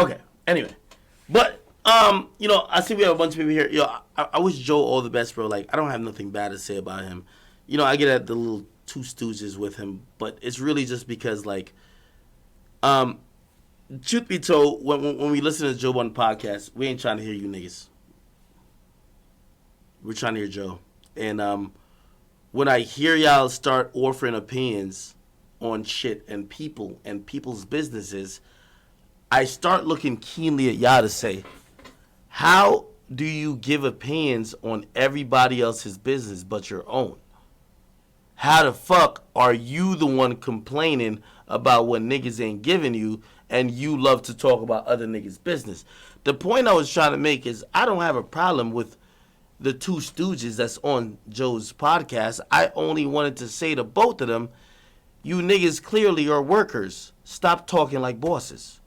Okay. Anyway, but I see we have a bunch of people here. I wish Joe all the best, bro. Like, I don't have nothing bad to say about him. I get at the little Two Stooges with him, but it's really just because, like, truth be told, when we listen to Joe Budden podcast, we ain't trying to hear you niggas. We're trying to hear Joe. And when I hear y'all start offering opinions on shit and people and people's businesses, I start looking keenly at y'all to say, how do you give opinions on everybody else's business but your own? How the fuck are you the one complaining about what niggas ain't giving you, and you love to talk about other niggas' business? The point I was trying to make is I don't have a problem with the Two Stooges that's on Joe's podcast. I only wanted to say to both of them, you niggas clearly are workers. Stop talking like bosses.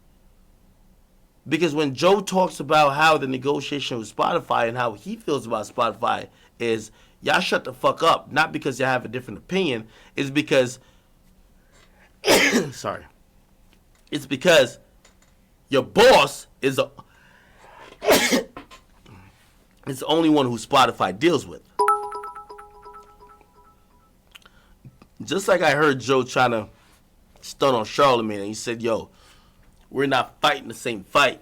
Because when Joe talks about how the negotiation with Spotify and how he feels about Spotify is, y'all shut the fuck up. Not because y'all have a different opinion. It's because, sorry. It's because your boss is it's the only one who Spotify deals with. Just like I heard Joe trying to stun on Charlamagne, and he said, yo, we're not fighting the same fight.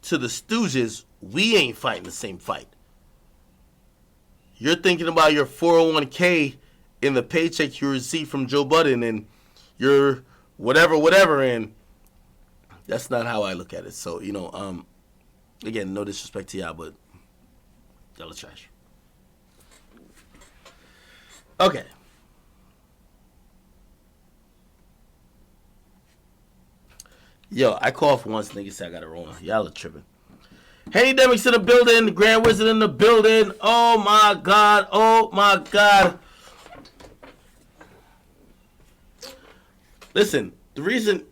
To the Stooges, we ain't fighting the same fight. You're thinking about your 401k in the paycheck you receive from Joe Budden and your whatever, and that's not how I look at it. So, again, no disrespect to y'all, but y'all are trash. Okay. Yo, I coughed once, niggas said I got it wrong. Y'all are tripping. Hey, Akademiks in the building. The Grand Wizard in the building. Oh, my God. Oh, my God. Listen, the reason,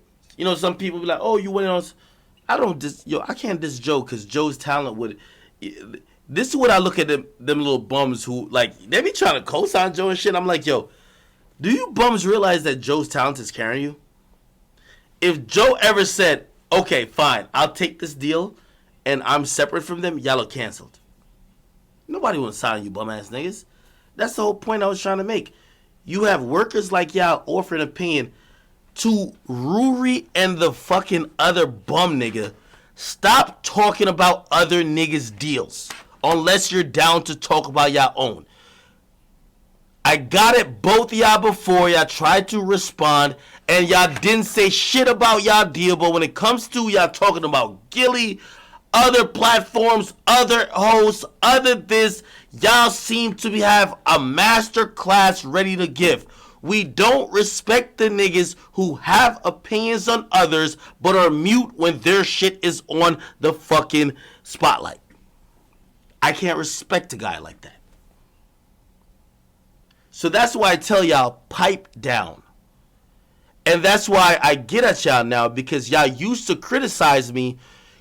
some people be like, oh, you went on. I can't diss Joe because Joe's talent would. This is what I look at them little bums who, like, they be trying to co-sign Joe and shit. I'm like, yo, do you bums realize that Joe's talent is carrying you? If Joe ever said, okay, fine, I'll take this deal and I'm separate from them, y'all are canceled. Nobody want to sign you bum ass niggas. That's the whole point I was trying to make. You have workers like y'all offering opinion to Ruri and the fucking other bum nigga. Stop talking about other niggas' deals unless you're down to talk about y'all own. I got it both of y'all before. Y'all tried to respond and y'all didn't say shit about y'all deal. But when it comes to y'all talking about Gilly, other platforms, other hosts, other this, y'all seem to have a master class ready to give. We don't respect the niggas who have opinions on others but are mute when their shit is on the fucking spotlight. I can't respect a guy like that. So that's why I tell y'all, pipe down. And that's why I get at y'all now, because y'all used to criticize me,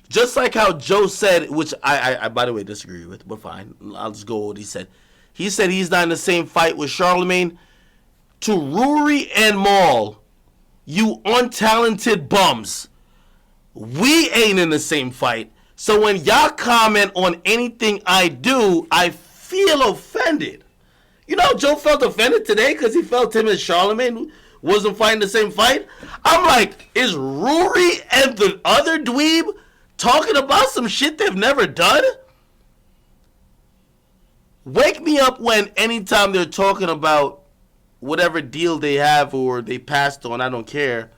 just like how Joe said, which I by the way, disagree with, but fine. I'll just go with what he said. He said he's not in the same fight with Charlamagne. To Ruri and Maul, you untalented bums, we ain't in the same fight. So when y'all comment on anything I do, I feel offended. Joe felt offended today because he felt him and Charlamagne wasn't fighting the same fight. I'm like, is Ruri and the other dweeb talking about some shit they've never done? Wake me up when anytime they're talking about whatever deal they have or they passed on, I don't care.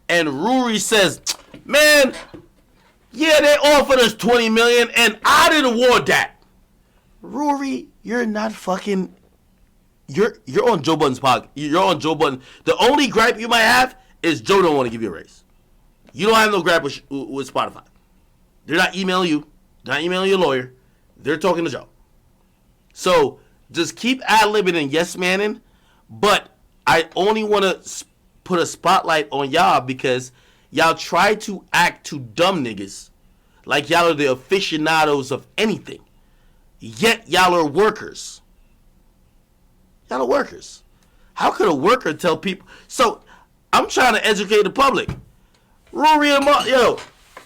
And Ruri says, man, yeah, they offered us $20 million and I didn't want that. Ruri, you're not fucking... You're on Joe Budden's podcast. You're on Joe Budden. The only gripe you might have is Joe don't want to give you a raise. You don't have no gripe with Spotify. They're not emailing you. They're not emailing your lawyer. They're talking to Joe. So just keep ad-libbing and yes-manning. But I only want to put a spotlight on y'all because y'all try to act to dumb niggas like y'all are the aficionados of anything. Yet y'all are workers. Y'all are workers. How could a worker tell people? So I'm trying to educate the public. Rory and Mal,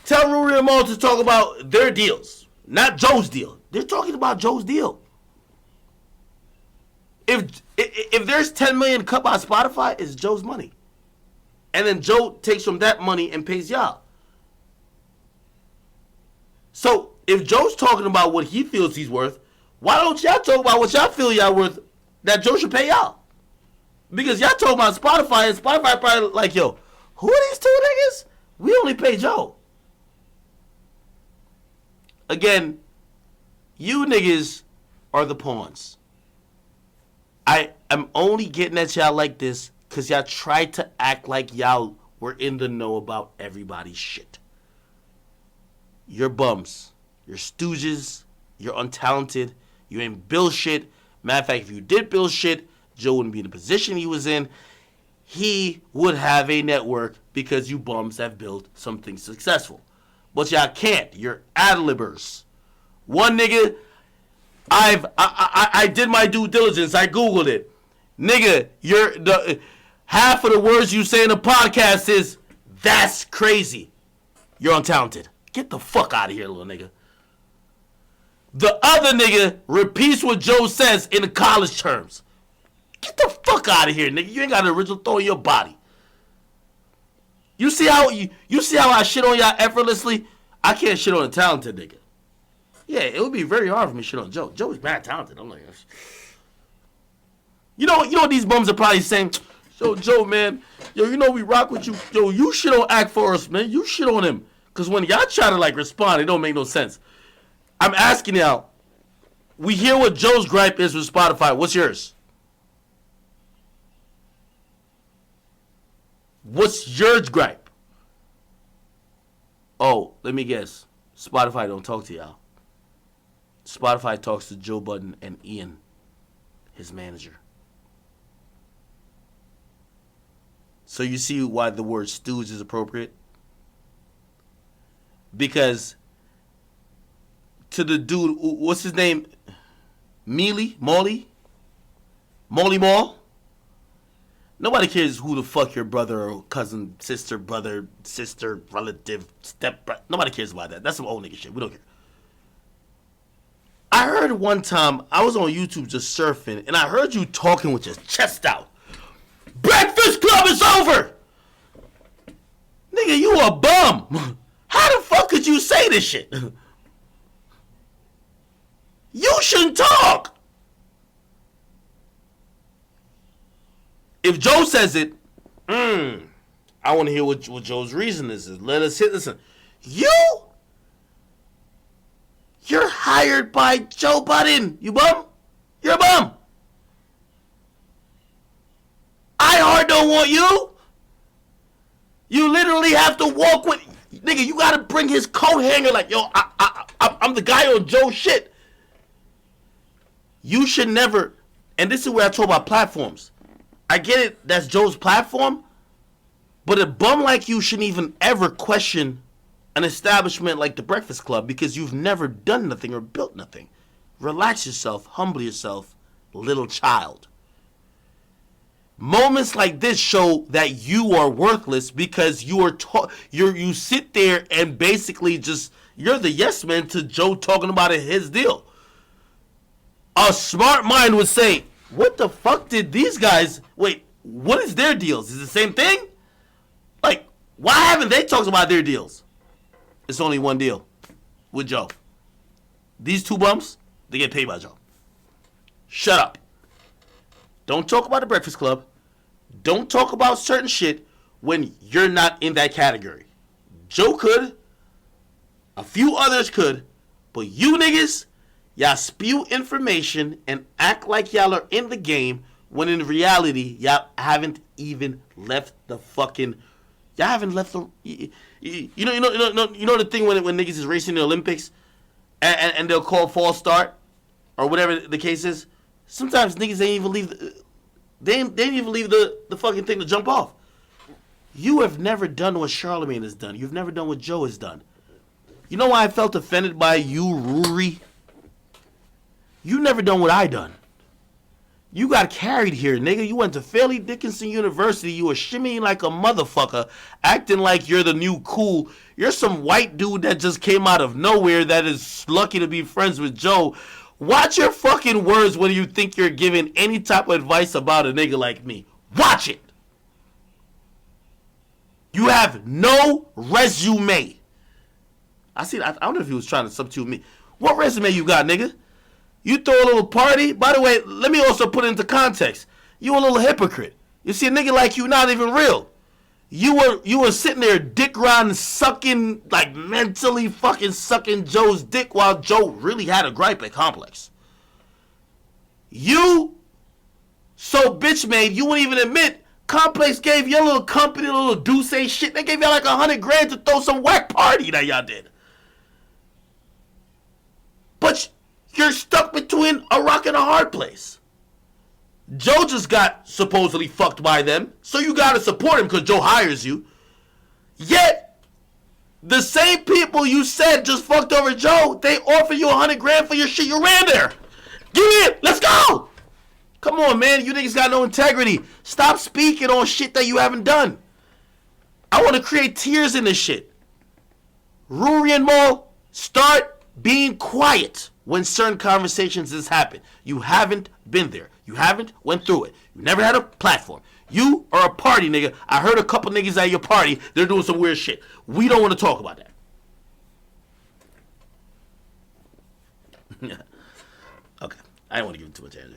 tell Rory and Mal to talk about their deals, not Joe's deal. They're talking about Joe's deal. If there's 10 million cut by Spotify, it's Joe's money. And then Joe takes from that money and pays y'all. So if Joe's talking about what he feels he's worth, why don't y'all talk about what y'all feel y'all worth that Joe should pay y'all? Because y'all talking about Spotify, and Spotify probably like, yo, who are these two niggas? We only pay Joe. Again, you niggas are the pawns. I am only getting at y'all like this because y'all tried to act like y'all were in the know about everybody's shit. You're bums. You're stooges. You're untalented. You ain't build shit. Matter of fact, if you did build shit, Joe wouldn't be in the position he was in. He would have a network because you bums have built something successful. But y'all can't. You're ad-libbers. One nigga, I did my due diligence. I Googled it. Nigga, half of the words you say in the podcast is, that's crazy. You're untalented. Get the fuck out of here, little nigga. The other nigga repeats what Joe says in the college terms. Get the fuck out of here, nigga. You ain't got an original thought in your body. You see how I shit on y'all effortlessly? I can't shit on a talented nigga. Yeah, it would be very hard for me to shit on Joe. Joe is mad talented. I'm like, you know what these bums are probably saying? Yo, Joe, man, you know we rock with you. Yo, you shit on Act Forest, man. You shit on him. Because when y'all try to, respond, it don't make no sense. I'm asking y'all, we hear what Joe's gripe is with Spotify. What's yours? What's your gripe? Oh, let me guess. Spotify don't talk to y'all. Spotify talks to Joe Budden and Ian, his manager. So you see why the word stooge is appropriate? Because to the dude, what's his name? Molly Mall? Nobody cares who the fuck your brother or cousin, sister, brother, sister, relative, step. Nobody cares about that. That's some old nigga shit. We don't care. I heard one time, I was on YouTube just surfing, and I heard you talking with your chest out. Breakfast Club is over! Nigga, you a bum. How the fuck could you say this shit? You shouldn't talk. If Joe says it, I want to hear what Joe's reason is. Let us hit this. You're hired by Joe Budden. You bum? You're a bum. iHeart don't want you. You literally have to walk with... Nigga, you got to bring his coat hanger like, yo, I'm the guy on Joe's shit. You should never... And this is where I talk about platforms. I get it, that's Joe's platform, but a bum like you shouldn't even ever question an establishment like the Breakfast Club because you've never done nothing or built nothing. Relax yourself, humble yourself, little child. Moments like this show that you are worthless because you sit there and basically just, you're the yes man to Joe talking about his deal. A smart mind would say, what the fuck did these guys... Wait, what is their deals? Is it the same thing? Like, why haven't they talked about their deals? It's only one deal with Joe. These two bumps, they get paid by Joe. Shut up. Don't talk about the Breakfast Club. Don't talk about certain shit when you're not in that category. Joe could. A few others could. But you niggas... Y'all spew information and act like y'all are in the game when in reality, y'all haven't even left the fucking... Y'all haven't left the... You know the thing when niggas is racing the Olympics and they'll call false start or whatever the case is? Sometimes niggas ain't even leave... They ain't even leave the fucking thing to jump off. You have never done what Charlemagne has done. You've never done what Joe has done. You know why I felt offended by you, Rory? You never done what I done. You got carried here, nigga. You went to Fairleigh Dickinson University. You were shimmying like a motherfucker, acting like you're the new cool. You're some white dude that just came out of nowhere that is lucky to be friends with Joe. Watch your fucking words when you think you're giving any type of advice about a nigga like me. Watch it. You have no resume. I don't know if he was trying to substitute me. What resume you got, nigga? You throw a little party. By the way, let me also put it into context. You a little hypocrite. You see, a nigga like you not even real. You were sitting there dick riding, sucking, like mentally fucking sucking Joe's dick while Joe really had a gripe complex. You so bitch made you wouldn't even admit Complex gave your little company a little Duce shit. They gave y'all like $100,000 to throw some whack party that y'all did. But you're stuck between a rock and a hard place. Joe just got supposedly fucked by them, so you gotta support him because Joe hires you. Yet, the same people you said just fucked over Joe, they offer you $100,000 for your shit. You ran there. Give me it. Let's go. Come on, man. You niggas got no integrity. Stop speaking on shit that you haven't done. I want to create tears in this shit. Rory and Mo, start being quiet when certain conversations has happened. You haven't been there. You haven't went through it. You never had a platform. You are a party nigga. I heard a couple niggas at your party. They're doing some weird shit. We don't want to talk about that. Okay. I don't want to give him too much energy.